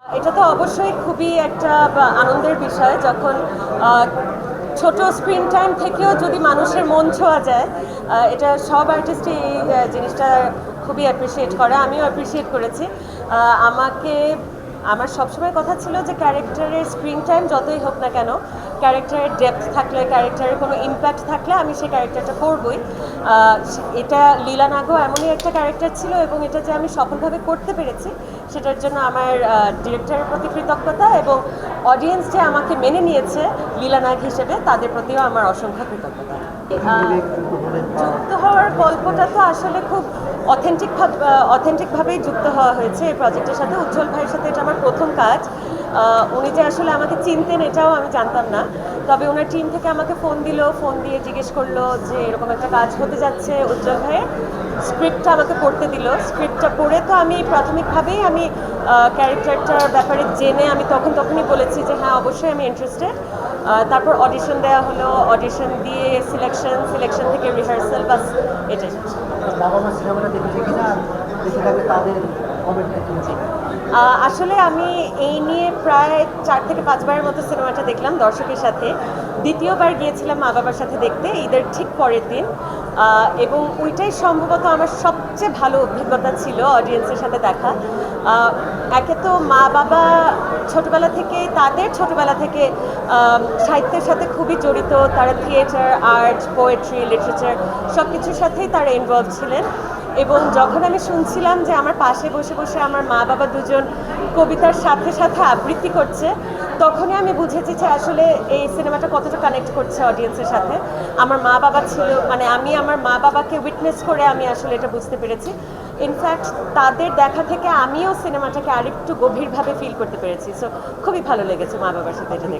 এটা তো অবশ্যই খুবই একটা আনন্দের বিষয় যখন ছোট স্ক্রিন টাইম থেকেও যদি মানুষের মন ছোঁয়া যায়। এটা সব আর্টিস্টই এই জিনিসটা খুবই অ্যাপ্রিসিয়েট করে, আমিও অ্যাপ্রিসিয়েট করেছি। আমাকে আমার সবসময় কথা ছিল যে ক্যারেক্টারের স্ক্রিন টাইম যতই হোক না কেন, ক্যারেক্টারের ডেপথ থাকলে, ক্যারেক্টারের কোনো ইম্প্যাক্ট থাকলে আমি সেই ক্যারেক্টারটা করবই। এটা লীলা নাগও এমনই একটা ক্যারেক্টার ছিল এবং এটা যে আমি সফলভাবে করতে পেরেছি সেটার জন্য আমার ডিরেক্টরের প্রতি কৃতজ্ঞতা এবং অডিয়েন্স যে আমাকে মেনে নিয়েছে লীলা নাগ হিসেবে তাদের প্রতিও আমার অসংখ্য কৃতজ্ঞতা। যুক্ত হওয়ার গল্পটা তো আসলে খুব অথেন্টিকভাবেই যুক্ত হওয়া হয়েছে এই প্রজেক্টের সাথে। উজ্জ্বল ভাইয়ের সাথে এটা আমার প্রথম কাজ। উনি যে আসলে আমাকে চিনতেন এটাও আমি জানতাম না, তবে ওনার টিম থেকে আমাকে ফোন দিয়ে জিজ্ঞেস করলো যে এরকম একটা কাজ হতে যাচ্ছে উজ্জ্বল ভাইয়ের, স্ক্রিপ্টটা আমাকে পড়তে দিল। স্ক্রিপ্টটা পড়ে তো আমি প্রাথমিকভাবেই আমি ক্যারেক্টারটার ব্যাপারে জেনে আমি তখনই বলেছি যে হ্যাঁ অবশ্যই আমি ইন্টারেস্টেড। তারপর অডিশন দেওয়া হলো, অডিশন দিয়ে সিলেকশন থেকে রিহার্সাল, বাস এটাই। আসলে আমি এই নিয়ে প্রায় 4 থেকে 5 বারের মতো সিনেমাটা দেখলাম দর্শকের সাথে। দ্বিতীয়বার গিয়েছিলাম মা বাবার সাথে দেখতে ঈদের ঠিক পরের দিন, এবং ওইটাই সম্ভবত আমার সবচেয়ে ভালো অভিজ্ঞতা ছিল অডিয়েন্সের সাথে দেখা। একে তো মা বাবা তাদের ছোটবেলা থেকে সাহিত্যের সাথে খুবই জড়িত, তারা থিয়েটার, আর্ট, পোয়েট্রি, লিটারেচার সব কিছুর সাথেই তারা ইনভলভ ছিলেন। এবং যখন আমি শুনছিলাম যে আমার পাশে বসে বসে আমার মা বাবা দুজন কবিতার সাথে সাথে আবৃত্তি করছে, তখনই আমি বুঝেছি যে আসলে এই সিনেমাটা কতটা কানেক্ট করছে অডিয়েন্সের সাথে। আমার মা বাবা ছিল, মানে আমি আমার মা বাবাকে উইটনেস করে আমি আসলে এটা বুঝতে পেরেছি। ইনফ্যাক্ট তাদের দেখা থেকে আমিও সিনেমাটাকে আরেকটু গভীরভাবে ফিল করতে পেরেছি। সো খুবই ভালো লেগেছে মা বাবার সাথে এটা দেখে।